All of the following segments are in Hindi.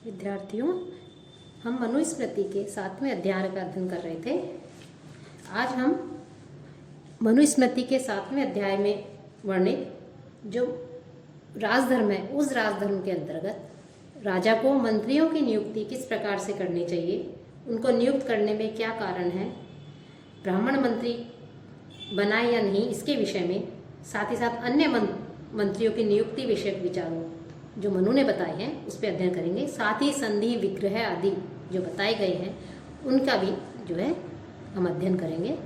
विद्यार्थियों, हम मनुस्मृति के 7वें अध्याय का अध्ययन कर रहे थे। आज हम मनुस्मृति के 7वें अध्याय में वर्णित जो राजधर्म है, उस राजधर्म के अंतर्गत राजा को मंत्रियों की नियुक्ति किस प्रकार से करनी चाहिए, उनको नियुक्त करने में क्या कारण है, ब्राह्मण मंत्री बनाए या नहीं, इसके विषय में, साथ ही साथ अन्य मंत्रियों की नियुक्ति विषयक विचारों जो मनु ने बताए हैं उस पर अध्ययन करेंगे। साथ ही संधि, विग्रह आदि जो बताए गए हैं उनका भी जो है हम अध्ययन करेंगे।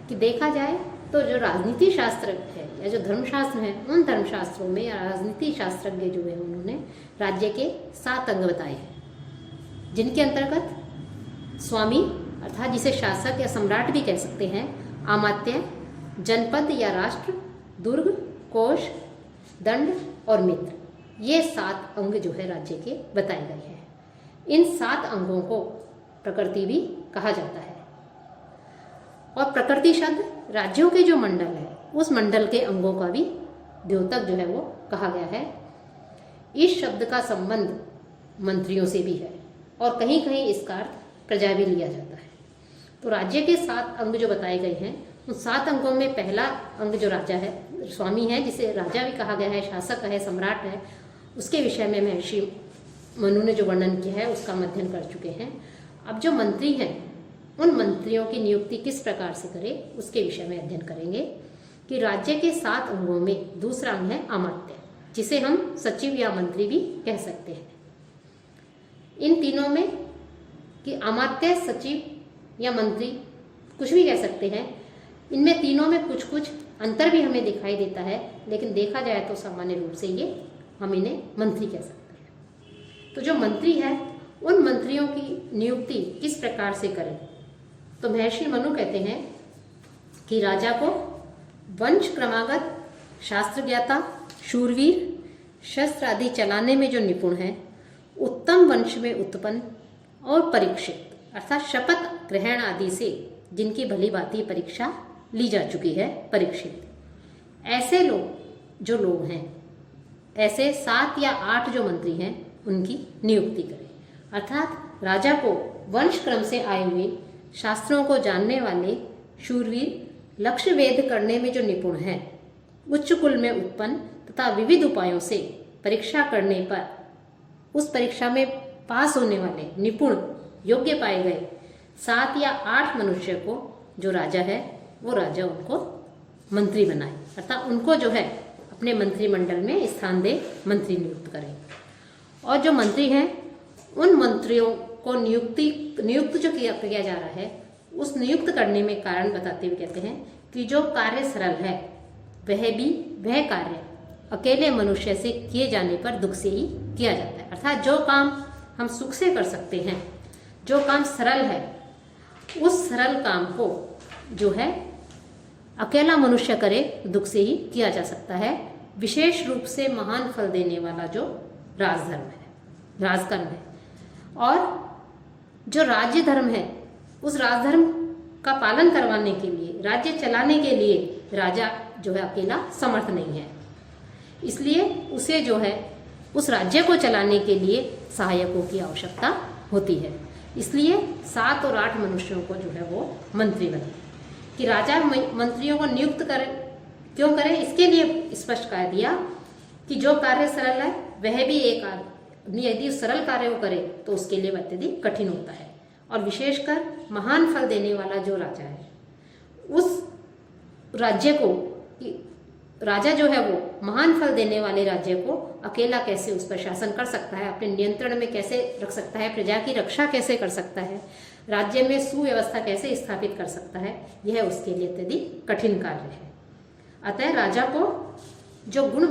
कि देखा जाए तो जो राजनीति शास्त्र है या जो धर्मशास्त्र है, उन धर्मशास्त्रों में या राजनीति शास्त्रज्ञ जो है उन्होंने राज्य के 7 अंग बताए हैं, जिनके अंतर्गत स्वामी अर्थात जिसे शासक या सम्राट भी कह सकते हैं, अमात्य, जनपद या राष्ट्र, दुर्ग, कोश, दंड और मित्र, ये 7 अंग जो है राज्य के बताए गए हैं। इन 7 अंगों को प्रकृति भी कहा जाता है और प्रकृति शब्द राज्यों के जो मंडल है उस मंडल के अंगों का भी द्योतक जो है वो कहा गया है। इस शब्द का संबंध मंत्रियों से भी है और कहीं कहीं इसका अर्थ प्रजा भी लिया जाता है। तो राज्य के 7 अंग जो बताए गए हैं, उन 7 अंगों में पहला अंग जो राजा है, स्वामी है, जिसे राजा भी कहा गया है, शासक है, सम्राट है, उसके विषय में महर्षि मनु ने जो वर्णन किया है उसका हम अध्ययन कर चुके हैं। अब जो मंत्री हैं उन मंत्रियों की नियुक्ति किस प्रकार से करें उसके विषय में अध्ययन करेंगे। कि राज्य के 7 अंगों में दूसरा अंग है अमात्य, जिसे हम सचिव या मंत्री भी कह सकते हैं। इन तीनों में कि अमात्य, सचिव या मंत्री कुछ भी कह सकते हैं, इनमें तीनों में कुछ कुछ अंतर भी हमें दिखाई देता है, लेकिन देखा जाए तो सामान्य रूप से ये हम इन्हें मंत्री कह सकते हैं। तो जो मंत्री है उन मंत्रियों की नियुक्ति किस प्रकार से करें, तो महर्षि मनु कहते हैं कि राजा को वंश क्रमागत, शास्त्र ज्ञाता, शूरवीर, शस्त्र आदि चलाने में जो निपुण है, उत्तम वंश में उत्पन्न और परीक्षित अर्थात शपथ ग्रहण आदि से जिनकी भली भांति परीक्षा ली जा चुकी है, परीक्षित, ऐसे लोग हैं, ऐसे 7 या 8 जो मंत्री हैं उनकी नियुक्ति करें। अर्थात राजा को वंश क्रम से आए हुए, शास्त्रों को जानने वाले, शूरवीर, लक्ष्य वेद करने में जो निपुण हैं, उच्च कुल में उत्पन्न तथा विविध उपायों से परीक्षा करने पर उस परीक्षा में पास होने वाले निपुण योग्य पाए गए 7 या 8 मनुष्य को जो राजा है वो राजा उनको मंत्री बनाए, अर्थात उनको जो है अपने मंत्रिमंडल में स्थान दे, मंत्री नियुक्त करें। और जो मंत्री हैं उन मंत्रियों को नियुक्त जो किया जा रहा है, उस नियुक्त करने में कारण बताते हुए कहते हैं कि जो कार्य सरल है वह कार्य अकेले मनुष्य से किए जाने पर दुख से ही किया जाता है। अर्थात जो काम हम सुख से कर सकते हैं, जो काम सरल है, उस सरल काम को जो है अकेला मनुष्य करे दुख से ही किया जा सकता है। विशेष रूप से महान फल देने वाला जो राजकर्म है और जो राज्य धर्म है, उस राजधर्म का पालन करवाने के लिए, राज्य चलाने के लिए राजा जो है अकेला समर्थ नहीं है, इसलिए उसे जो है उस राज्य को चलाने के लिए सहायकों की आवश्यकता होती है। इसलिए 7 और 8 मनुष्यों को जो है वो मंत्री बनाए। कि राजा मंत्रियों को नियुक्त क्यों करे, इसके लिए स्पष्ट कह दिया कि जो कार्य सरल है वह भी एक यदि सरल कार्य को करे तो उसके लिए अत्यधिक कठिन होता है। और विशेषकर महान फल देने वाला जो राजा है, उस राज्य को राजा जो है वो महान फल देने वाले राज्य को अकेला कैसे उस पर शासन कर सकता है, अपने नियंत्रण में कैसे रख सकता है, प्रजा की रक्षा कैसे कर सकता है, राज्य में सुव्यवस्था कैसे स्थापित कर सकता है, यह उसके लिए अत्यधिक कठिन कार्य है। अतः राजा को जो गुण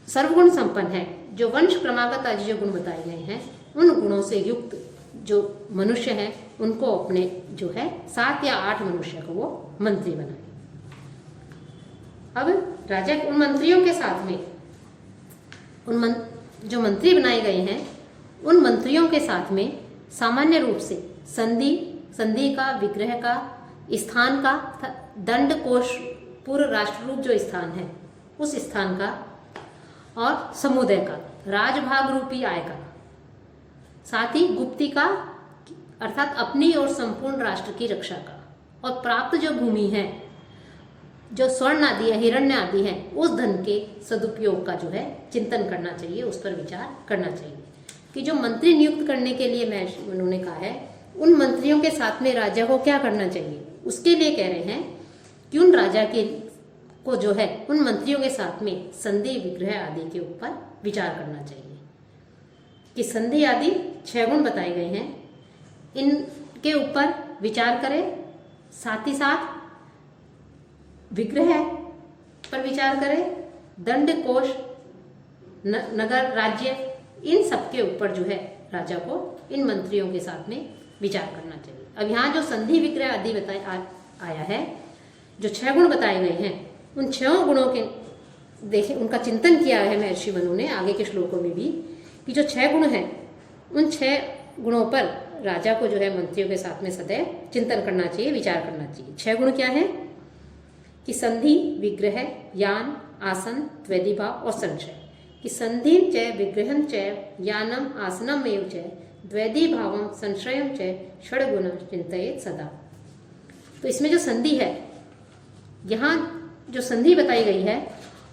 सर्वगुण संपन्न है, जो वंश क्रमागत आदि जो गुण बताए गए हैं, उन गुणों से युक्त जो मनुष्य हैं उनको अपने जो है 7 या 8 मनुष्य को वो मंत्री बनाए। अब राजा उन मंत्रियों के साथ में जो मंत्री बनाए गए हैं उन मंत्रियों के साथ में सामान्य रूप से संधि का, विग्रह का, स्थान का, दंड, कोश, पूर्व राष्ट्ररूप जो स्थान है उस स्थान का और समुदाय का, राजभाग रूपी आय का, साथ ही गुप्ती का अर्थात अपनी और संपूर्ण राष्ट्र की रक्षा का, और प्राप्त जो भूमि है, जो स्वर्ण आदि है, हिरण्य आदि है, उस धन के सदुपयोग का जो है चिंतन करना चाहिए, उस पर विचार करना चाहिए। कि जो मंत्री नियुक्त करने के लिए महर्षि मनु ने कहा है, उन मंत्रियों के साथ में राजा को क्या करना चाहिए, उसके लिए कह रहे हैं कि उन राजा के को जो है उन मंत्रियों के साथ में संधि विग्रह आदि के ऊपर विचार करना चाहिए। कि संधि आदि 6 गुण बताए गए हैं, इनके ऊपर विचार करें, साथ ही साथ विग्रह पर विचार करें, दंड कोष, नगर, राज्य, इन सब के ऊपर जो है राजा को इन मंत्रियों के साथ में विचार करना चाहिए। अब यहाँ जो संधि विग्रह आदि आया है, जो 6 गुण बताए गए हैं, उन 6 गुणों के देखें, उनका चिंतन किया है महर्षि मनु ने आगे के श्लोकों में भी, कि जो 6 गुण हैं, उन 6 गुणों पर राजा को जो है मंत्रियों के साथ में सदैव चिंतन करना चाहिए, विचार करना चाहिए। 6 गुण क्या है? कि संधि, विग्रह, यान, आसन, द्वैधिभाव और संशय। कि संधि च विग्रहं च यानम आसनम एव च द्वैधिभावम संशयम च षड्गुण चिंतयेत सदा। तो इसमें जो संधि है, यहाँ जो संधि बताई गई है,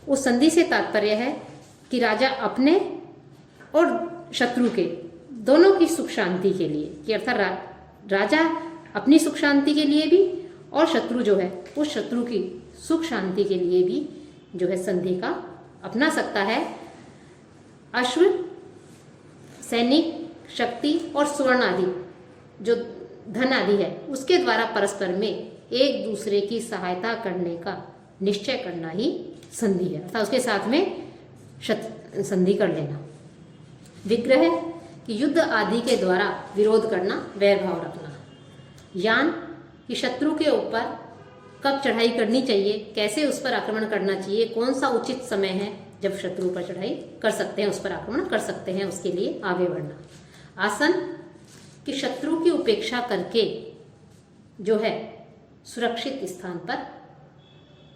उस संधि से तात्पर्य है कि राजा अपने और शत्रु के दोनों की सुख शांति के लिए, कि अर्थात राजा अपनी सुख शांति के लिए भी और शत्रु जो है उस शत्रु की सुख शांति के लिए भी जो है संधि का अपना सकता है। अश्व, सैनिक, शक्ति और स्वर्ण आदि जो धन आदि है, उसके द्वारा परस्पर में एक दूसरे की सहायता करने का निश्चय करना ही संधि है, अर्थात उसके साथ में संधि कर लेना। विग्रह कि युद्ध आदि के द्वारा विरोध करना, वैर भाव रखना। यान कि शत्रु के ऊपर कब चढ़ाई करनी चाहिए, कैसे उस पर आक्रमण करना चाहिए, कौन सा उचित समय है जब शत्रु पर चढ़ाई कर सकते हैं, उस पर आक्रमण कर सकते हैं, उसके लिए आगे बढ़ना। आसन कि शत्रु की उपेक्षा करके जो है सुरक्षित स्थान पर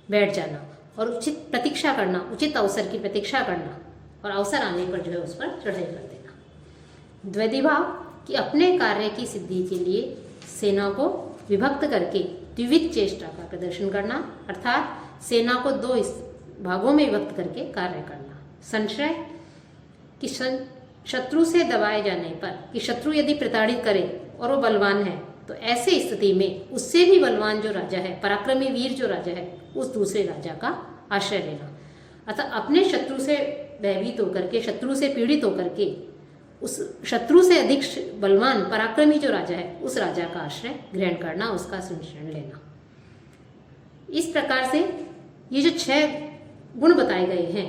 बैठ जाना और उचित प्रतीक्षा करना, उचित अवसर की प्रतीक्षा करना, और अवसर आने पर जो है उस पर चढ़ाई कर देना। द्वैधिभाव कि अपने कार्य की सिद्धि के लिए सेना को विभक्त करके द्विविध चेष्टा का प्रदर्शन करना, अर्थात सेना को 2 भागों में विभक्त करके कार्य करना। संशय कि शत्रु से दबाए जाने पर, कि शत्रु यदि प्रताड़ित करे और वो बलवान है, तो ऐसे स्थिति में उससे भी बलवान जो राजा है, पराक्रमी वीर जो राजा है, उस दूसरे राजा का आश्रय लेना। अतः अपने शत्रु से भयभीत होकर के, शत्रु से पीड़ित होकर के, उस शत्रु से अधिक बलवान पराक्रमी जो राजा है, उस राजा का आश्रय ग्रहण करना, उसका संरक्षण लेना। इस प्रकार से ये जो 6 गुण बताए गए हैं,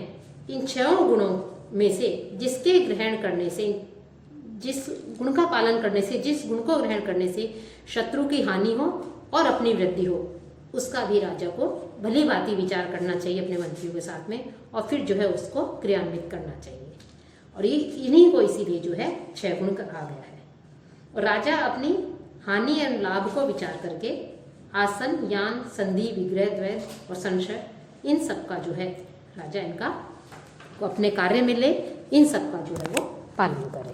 इन 6 गुणों में से जिसके ग्रहण करने से, जिस गुण का पालन करने से, जिस गुण को ग्रहण करने से शत्रु की हानि हो और अपनी वृद्धि हो, उसका भी राजा को भली भांति विचार करना चाहिए अपने मंत्रियों के साथ में, और फिर जो है उसको क्रियान्वित करना चाहिए। और ये इन्हीं को इसीलिए जो है 6 गुण कहा गया है। और राजा अपनी हानि और लाभ को विचार करके आसन, यान, संधि, विग्रह, द्वैध और संशय, इन सब का जो है राजा इनका को अपने कार्य में ले, इन सब का जो है वो पालन करे।